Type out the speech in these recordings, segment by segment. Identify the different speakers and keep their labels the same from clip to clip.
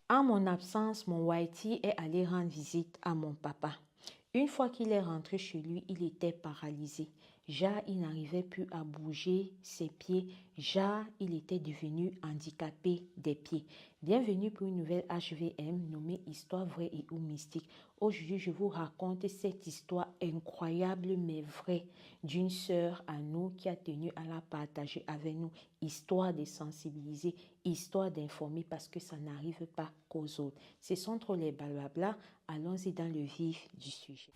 Speaker 1: En mon absence, mon Whitey est allé rendre visite à mon papa. Une fois qu'il est rentré chez lui, il était paralysé. Il n'arrivait plus à bouger ses pieds. Il était devenu handicapé des pieds. Bienvenue pour une nouvelle HVM nommée Histoire vraie et ou mystique. Aujourd'hui, je vous raconte cette histoire incroyable mais vraie d'une sœur à nous qui a tenu à la partager avec nous. Histoire de sensibiliser, histoire d'informer parce que ça n'arrive pas qu'aux autres. Ce sont trop les blablabla. Allons-y dans le vif du sujet.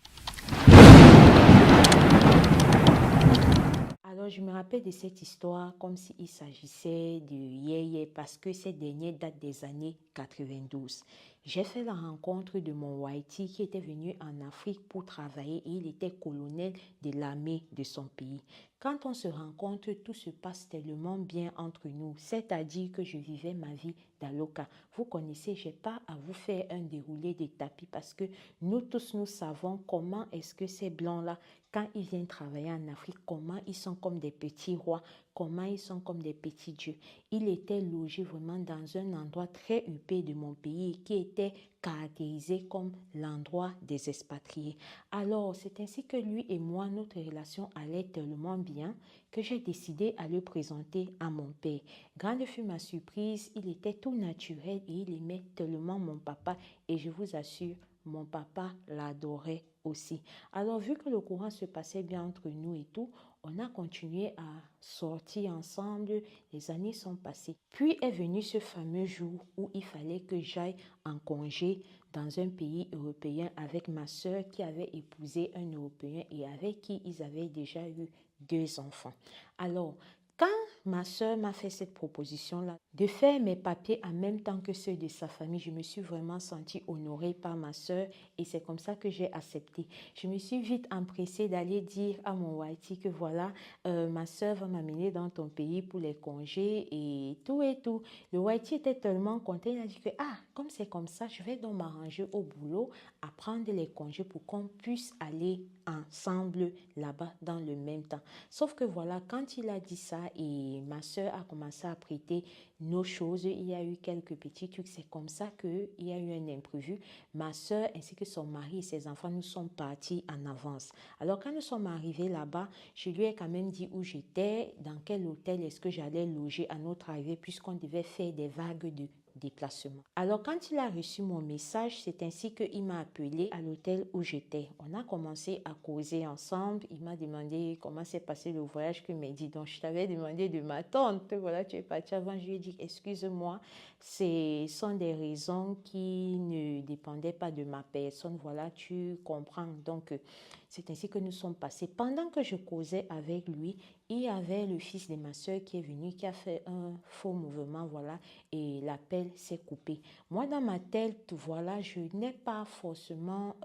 Speaker 1: Alors, je me rappelle de cette histoire comme s'il s'agissait de hier parce que cette dernière date des années 92. J'ai fait la rencontre de mon Whitey qui était venu en Afrique pour travailler et il était colonel de l'armée de son pays. Quand on se rencontre, tout se passe tellement bien entre nous, c'est-à-dire que je vivais ma vie d'Aloca. Vous connaissez, je n'ai pas à vous faire un déroulé de tapis parce que nous tous, nous savons comment est-ce que ces blancs-là, quand ils viennent travailler en Afrique, comment ils sont comme des petits rois, comment ils sont comme des petits dieux. Il était logé vraiment dans un endroit très huppé de mon pays qui était caractérisé comme l'endroit des expatriés. Alors, c'est ainsi que lui et moi, notre relation allait tellement bien que j'ai décidé à le présenter à mon père. Grande fut ma surprise, il était tout naturel et il aimait tellement mon papa et je vous assure, mon papa l'adorait aussi. Alors, vu que le courant se passait bien entre nous et tout, on a continué à sortir ensemble. Les années sont passées. Puis est venu ce fameux jour où il fallait que j'aille en congé dans un pays européen avec ma sœur qui avait épousé un Européen et avec qui ils avaient déjà eu 2 enfants. Alors, quand ma sœur m'a fait cette proposition-là de faire mes papiers en même temps que ceux de sa famille, je me suis vraiment sentie honorée par ma sœur et c'est comme ça que j'ai accepté. Je me suis vite empressée d'aller dire à mon Whitey que voilà, ma sœur va m'amener dans ton pays pour les congés et tout et tout. Le Whitey était tellement content, il a dit que comme c'est comme ça, je vais donc m'arranger au boulot à prendre les congés pour qu'on puisse aller ensemble là-bas dans le même temps. Sauf que voilà, quand il a dit ça et ma sœur a commencé à prêter nos choses, il y a eu quelques petits trucs. C'est comme ça qu'il y a eu un imprévu. Ma sœur ainsi que son mari et ses enfants nous sont partis en avance. Alors quand nous sommes arrivés là-bas, je lui ai quand même dit où j'étais, dans quel hôtel est-ce que j'allais loger à notre arrivée puisqu'on devait faire des vagues de déplacement. Alors quand il a reçu mon message, c'est ainsi qu'il m'a appelé à l'hôtel où j'étais. On a commencé à causer ensemble. Il m'a demandé comment s'est passé le voyage qu'il m'a dit. Donc je t'avais demandé de m'attendre. Voilà, tu es parti avant. Je lui ai dit excuse-moi, ce sont des raisons qui ne dépendaient pas de ma personne. Voilà, tu comprends. Donc c'est ainsi que nous sommes passés. Pendant que je causais avec lui, il y avait le fils de ma soeur qui est venu, qui a fait un faux mouvement, voilà, et l'appel s'est coupé. Moi, dans ma tête, voilà, je n'ai pas forcément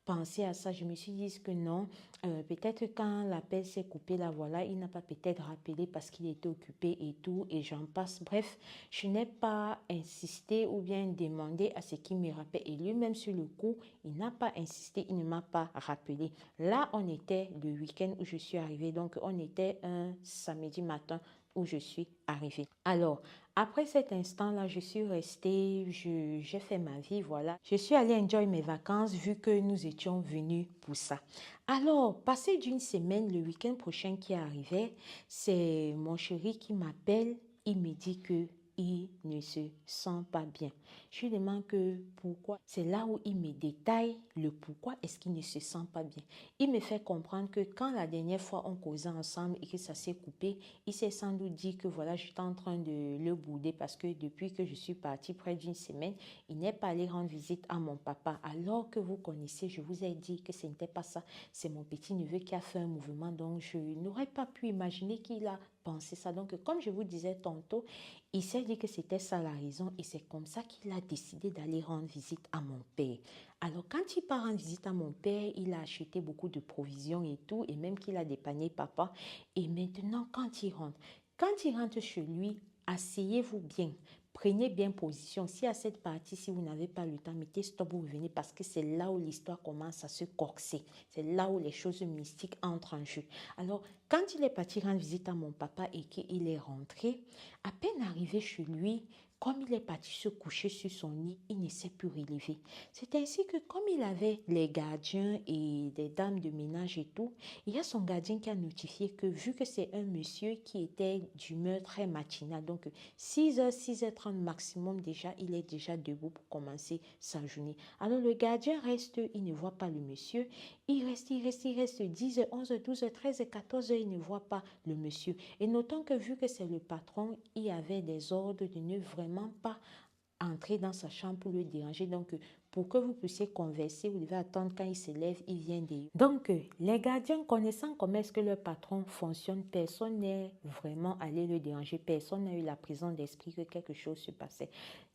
Speaker 1: pensé à ça. Je me suis dit que non, peut-être quand l'appel s'est coupé, là, voilà, il n'a pas peut-être rappelé parce qu'il était occupé et tout, et j'en passe. Bref, je n'ai pas insisté ou bien demandé à ce qu'il me rappelle. Et lui-même, sur le coup, il n'a pas insisté, il ne m'a pas rappelé. Là, on était le week-end où je suis arrivée, donc on était un samedi matin où je suis arrivée. Alors, après cet instant-là, je suis restée, j'ai fait ma vie, voilà. Je suis allée enjoy mes vacances vu que nous étions venus pour ça. Alors, passé d'une semaine, le week-end prochain qui arrivait, c'est mon chéri qui m'appelle. Il me dit que il ne se sent pas bien. Je lui demande que pourquoi. C'est là où il me détaille le pourquoi est-ce qu'il ne se sent pas bien. Il me fait comprendre que quand la dernière fois on causait ensemble et que ça s'est coupé, il s'est sans doute dit que voilà, j'étais en train de le bouder parce que depuis que je suis partie près d'une semaine, il n'est pas allé rendre visite à mon papa. Alors que vous connaissez, je vous ai dit que ce n'était pas ça. C'est mon petit neveu qui a fait un mouvement, donc je n'aurais pas pu imaginer qu'il a pensé ça. Donc comme je vous disais tantôt, il s'est dit que c'était ça la raison et c'est comme ça qu'il a décidé d'aller rendre visite à mon père. Alors quand il part rendre visite à mon père, il a acheté beaucoup de provisions et tout et même qu'il a dépanné papa. Et maintenant quand il rentre chez lui, asseyez-vous bien. Prenez bien position. Si à cette partie, si vous n'avez pas le temps, mettez stop, vous revenez parce que c'est là où l'histoire commence à se corser. C'est là où les choses mystiques entrent en jeu. Alors, quand il est parti rendre visite à mon papa et qu'il est rentré, à peine arrivé chez lui, Comme il est parti se coucher sur son lit, il ne s'est plus relevé. C'est ainsi que comme il avait les gardiens et des dames de ménage et tout, il y a son gardien qui a notifié que vu que c'est un monsieur qui était d'humeur très matinale, donc 6h, 6h30 maximum déjà, il est déjà debout pour commencer sa journée. Alors le gardien reste, il ne voit pas le monsieur, il reste 10h, 11h, 12h, 13h, 14h, il ne voit pas le monsieur. Et notons que vu que c'est le patron, il avait des ordres de ne vraiment pas entrer dans sa chambre pour le déranger. Donc, pour que vous puissiez converser, vous devez attendre quand il se lève, il vient de... Donc, les gardiens, connaissant comment est-ce que leur patron fonctionne, personne n'est vraiment allé le déranger. Personne n'a eu la présence d'esprit que quelque chose se passait.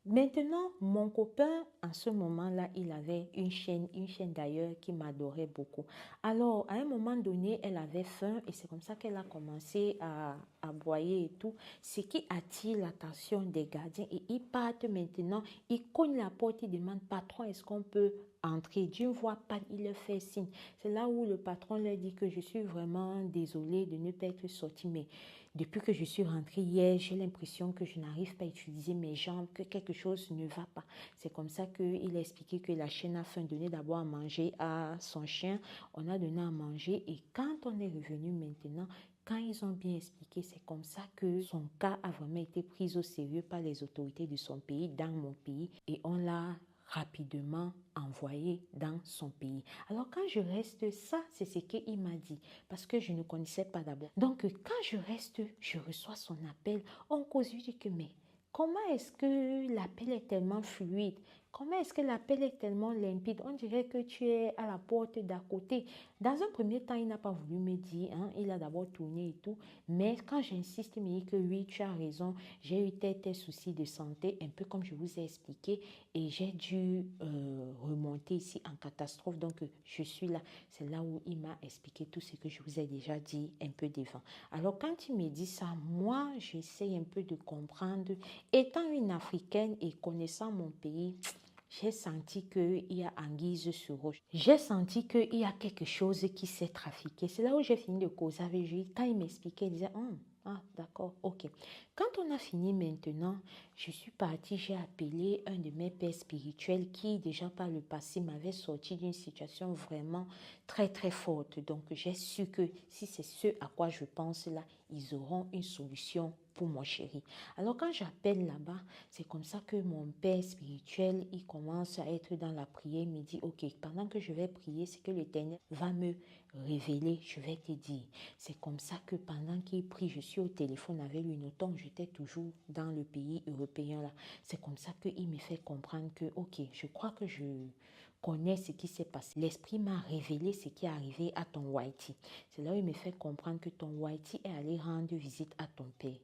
Speaker 1: Maintenant, mon copain, en ce moment-là, il avait une chaîne d'ailleurs qui m'adorait beaucoup. Alors, à un moment donné, elle avait faim et c'est comme ça qu'elle a commencé à aboyer et tout, ce qui attire l'attention des gardiens et ils partent maintenant, ils cognent la porte, ils demandent, patron, est-ce qu'on peut entrer? D'une voix pâle, il leur fait signe. C'est là où le patron leur dit que je suis vraiment désolé de ne pas être sorti, mais depuis que je suis rentrée hier, j'ai l'impression que je n'arrive pas à utiliser mes jambes, que quelque chose ne va pas. C'est comme ça qu'il a expliqué que la chienne a faim, donné d'abord à manger à son chien. On a donné à manger et quand on est revenu maintenant, quand ils ont bien expliqué, c'est comme ça que son cas a vraiment été pris au sérieux par les autorités de son pays, dans mon pays, et on l'a rapidement envoyé dans son pays. Alors quand je reste, ça c'est ce qu'il m'a dit, parce que je ne connaissais pas d'abord. Donc quand je reste, je reçois son appel, on cause, je dis que mais comment est-ce que l'appel est tellement fluide? Comment est-ce que l'appel est tellement limpide? On dirait que tu es à la porte d'à côté. Dans un premier temps, il n'a pas voulu me dire, hein, il a d'abord tourné et tout. Mais quand j'insiste, il me dit que oui, tu as raison, j'ai eu tes soucis de santé, un peu comme je vous ai expliqué, et j'ai dû remonter ici en catastrophe. Donc, je suis là. C'est là où il m'a expliqué tout ce que je vous ai déjà dit un peu devant. Alors, quand il me dit ça, moi, j'essaie un peu de comprendre. Étant une Africaine et connaissant mon pays, j'ai senti qu'il y a anguille sur roche. J'ai senti qu'il y a quelque chose qui s'est trafiqué. C'est là où j'ai fini de causer avec lui. Quand il m'expliquait, il disait, ah, d'accord, ok. Quand on a fini maintenant, je suis partie, j'ai appelé un de mes pères spirituels qui, déjà par le passé, m'avait sorti d'une situation vraiment très, très forte. Donc, j'ai su que si c'est ce à quoi je pense là, ils auront une solution pour mon chéri. Alors, quand j'appelle là-bas, c'est comme ça que mon père spirituel, il commence à être dans la prière. Il me dit, ok, pendant que je vais prier, c'est que l'Éternel va me révéler, je vais te dire. C'est comme ça que pendant qu'il prie, je suis au téléphone avec lui, notons, j'étais toujours dans le pays européen là. C'est comme ça qu'il me fait comprendre que, ok, je crois que je connais ce qui s'est passé. L'esprit m'a révélé ce qui est arrivé à ton Whitey. C'est là où il me fait comprendre que ton Whitey est allé rendre visite à ton père.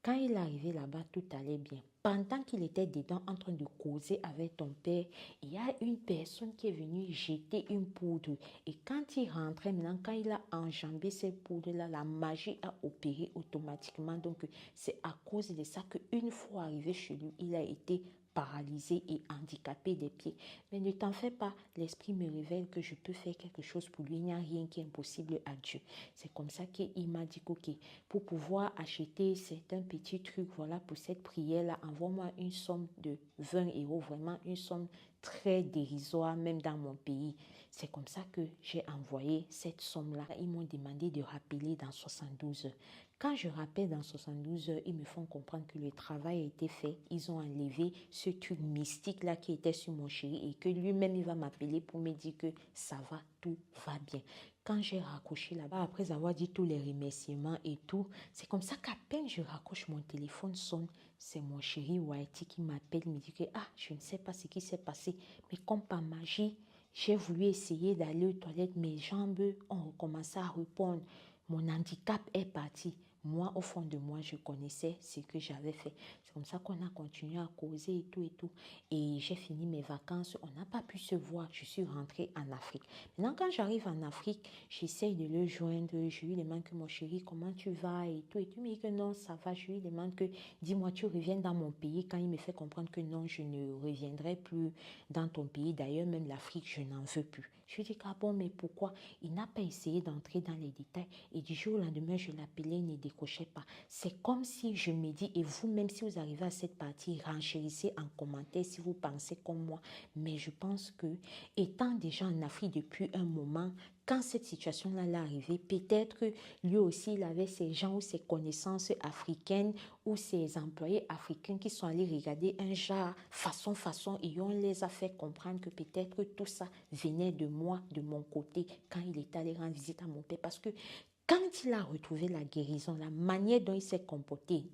Speaker 1: Quand il est arrivé là-bas, tout allait bien. Pendant qu'il était dedans en train de causer avec ton père, il y a une personne qui est venue jeter une poudre. Et quand il rentrait, maintenant, quand il a enjambé cette poudre-là, la magie a opéré automatiquement. Donc, c'est à cause de ça qu'une fois arrivé chez lui, il a été paralysé et handicapé des pieds. Mais ne t'en fais pas, l'esprit me révèle que je peux faire quelque chose pour lui. Il n'y a rien qui est impossible à Dieu. C'est comme ça qu'il m'a dit, ok, pour pouvoir acheter certains petits trucs, voilà, pour cette prière-là, envoie-moi une somme de 20 euros, vraiment une somme très dérisoire, même dans mon pays. C'est comme ça que j'ai envoyé cette somme-là. Ils m'ont demandé de rappeler dans 72 heures. Quand je rappelle dans 72 heures, ils me font comprendre que le travail a été fait. Ils ont enlevé ce truc mystique-là qui était sur mon chéri et que lui-même, il va m'appeler pour me dire que ça va, tout va bien. Quand j'ai raccroché là-bas, après avoir dit tous les remerciements et tout, c'est comme ça qu'à peine je raccroche, mon téléphone sonne. C'est mon chéri Whitey qui m'appelle, me dit que je ne sais pas ce qui s'est passé. Mais comme par magie, j'ai voulu essayer d'aller aux toilettes, mes jambes ont recommencé à répondre. Mon handicap est parti. Moi, au fond de moi, je connaissais ce que j'avais fait. C'est comme ça qu'on a continué à causer et tout et tout. Et j'ai fini mes vacances. On n'a pas pu se voir. Je suis rentrée en Afrique. Maintenant, quand j'arrive en Afrique, j'essaye de le joindre. Je lui demande que mon chéri, comment tu vas et tout. Et tout. Il me dit que non, ça va. Je lui demande que, dis-moi, tu reviens dans mon pays. Quand il me fait comprendre que non, je ne reviendrai plus dans ton pays. D'ailleurs, même l'Afrique, je n'en veux plus. Je lui dis, ah bon, mais pourquoi? Il n'a pas essayé d'entrer dans les détails. Et du jour au lendemain, je l'appelais, il ne décrochait pas. C'est comme si je me dis, et vous, même si vous arrivez à cette partie, renchérissez en commentaire si vous pensez comme moi. Mais je pense que, étant déjà en Afrique depuis un moment, quand cette situation-là est arrivée, peut-être que lui aussi, il avait ses gens ou ses connaissances africaines ou ses employés africains qui sont allés regarder un genre façon et on les a fait comprendre que peut-être tout ça venait de moi, de mon côté, quand il est allé rendre visite à mon père. Parce que quand il a retrouvé la guérison, la manière dont il s'est comporté,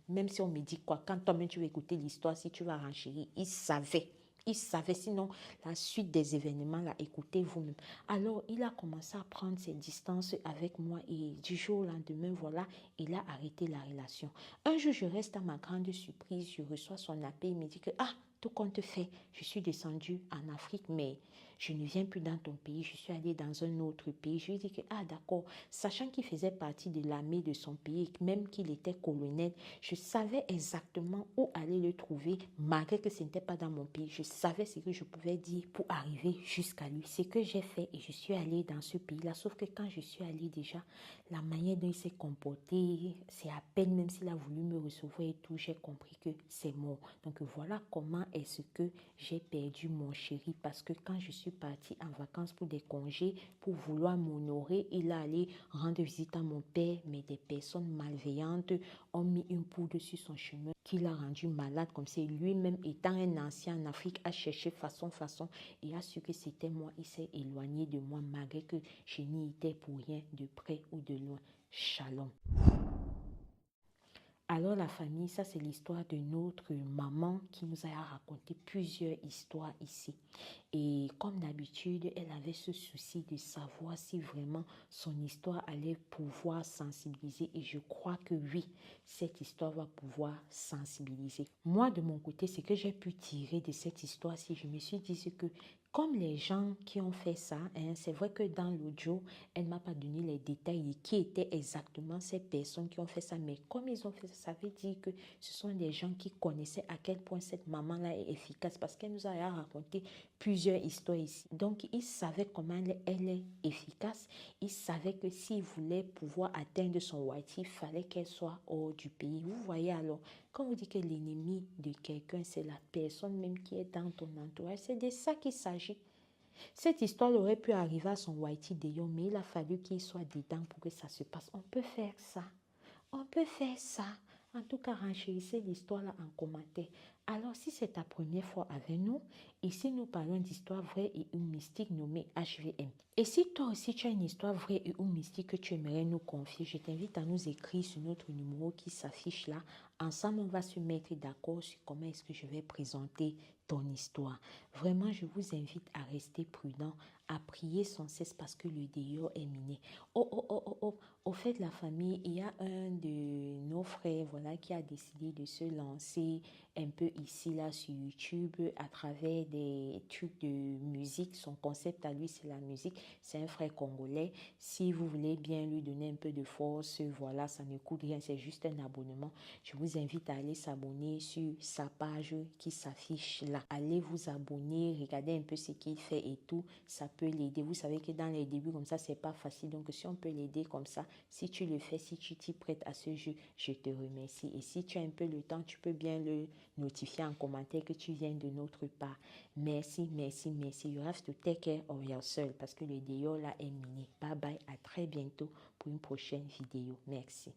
Speaker 1: même si on me dit quoi, quand toi-même tu vas écouter l'histoire, si tu vas renchérir, il savait. Il savait, sinon la suite des événements, là, écoutez vous-même. Alors, il a commencé à prendre ses distances avec moi et du jour au lendemain, voilà, il a arrêté la relation. Un jour, je reste à ma grande surprise, je reçois son appel, il me dit que, ah, tout compte fait, je suis descendue en Afrique, mais je ne viens plus dans ton pays, je suis allée dans un autre pays. Je lui ai dit que, ah d'accord, sachant qu'il faisait partie de l'armée de son pays, même qu'il était colonel, je savais exactement où aller le trouver, malgré que ce n'était pas dans mon pays. Je savais ce que je pouvais dire pour arriver jusqu'à lui. C'est ce que j'ai fait et je suis allée dans ce pays-là. Sauf que quand je suis allée déjà, la manière dont il s'est comporté, c'est à peine, même s'il a voulu me recevoir et tout, j'ai compris que c'est mort. Donc voilà comment est-ce que j'ai perdu mon chéri. Parce que quand je suis partie en vacances pour des congés, pour vouloir m'honorer, il a allé rendre visite à mon père, mais des personnes malveillantes ont mis une poudre sur son chemin qui l'a rendu malade comme c'est lui-même étant un ancien en Afrique a cherché façon et a su que c'était moi. Il s'est éloigné de moi malgré que je n'y étais pour rien de près ou de loin. Shalom. Alors la famille, ça c'est l'histoire de notre maman qui nous a raconté plusieurs histoires ici. Et comme d'habitude, elle avait ce souci de savoir si vraiment son histoire allait pouvoir sensibiliser. Et je crois que oui, cette histoire va pouvoir sensibiliser. Moi, de mon côté, ce que j'ai pu tirer de cette histoire-ci, je me suis dit que comme les gens qui ont fait ça, c'est vrai que dans l'audio, elle ne m'a pas donné les détails de qui étaient exactement ces personnes qui ont fait ça. Mais comme ils ont fait ça, ça veut dire que ce sont des gens qui connaissaient à quel point cette maman-là est efficace parce qu'elle nous a raconté plusieurs histoires ici. Donc, ils savaient comment elle est efficace. Ils savaient que s'ils voulaient pouvoir atteindre son white, il fallait qu'elle soit hors du pays. Vous voyez alors, quand on dit que l'ennemi de quelqu'un, c'est la personne même qui est dans ton entourage, c'est de ça qu'il s'agit. Cette histoire aurait pu arriver à son Whitey Deyon, mais il a fallu qu'il soit dedans pour que ça se passe. On peut faire ça. On peut faire ça. En tout cas, renchérissez l'histoire là en commentaire. Alors, si c'est ta première fois avec nous, ici nous parlons d'histoire vraie et ou mystique nommée HVM. Et si toi aussi tu as une histoire vraie et ou mystique que tu aimerais nous confier, je t'invite à nous écrire sur notre numéro qui s'affiche là. Ensemble, on va se mettre d'accord sur comment est-ce que je vais présenter ton histoire. Vraiment, je vous invite à rester prudent, à prier sans cesse parce que le dehors est miné. Oh. Au fait, la famille, il y a un de nos frères, voilà, qui a décidé de se lancer un peu ici, là, sur YouTube, à travers des trucs de musique. Son concept à lui, c'est la musique. C'est un frère congolais. Si vous voulez bien lui donner un peu de force, voilà, ça ne coûte rien, c'est juste un abonnement. Je vous invite à aller s'abonner sur sa page qui s'affiche là. Allez vous abonner, regardez un peu ce qu'il fait et tout. Ça peut l'aider. Vous savez que dans les débuts, comme ça, c'est pas facile. Donc, si on peut l'aider comme ça, si tu le fais, si tu t'y prêtes à ce jeu, je te remercie. Et si tu as un peu le temps, tu peux bien le notifier en commentaire que tu viens de notre part. Merci. You have to take care of yourself parce que le dehors là est miné. Bye bye. À très bientôt pour une prochaine vidéo. Merci.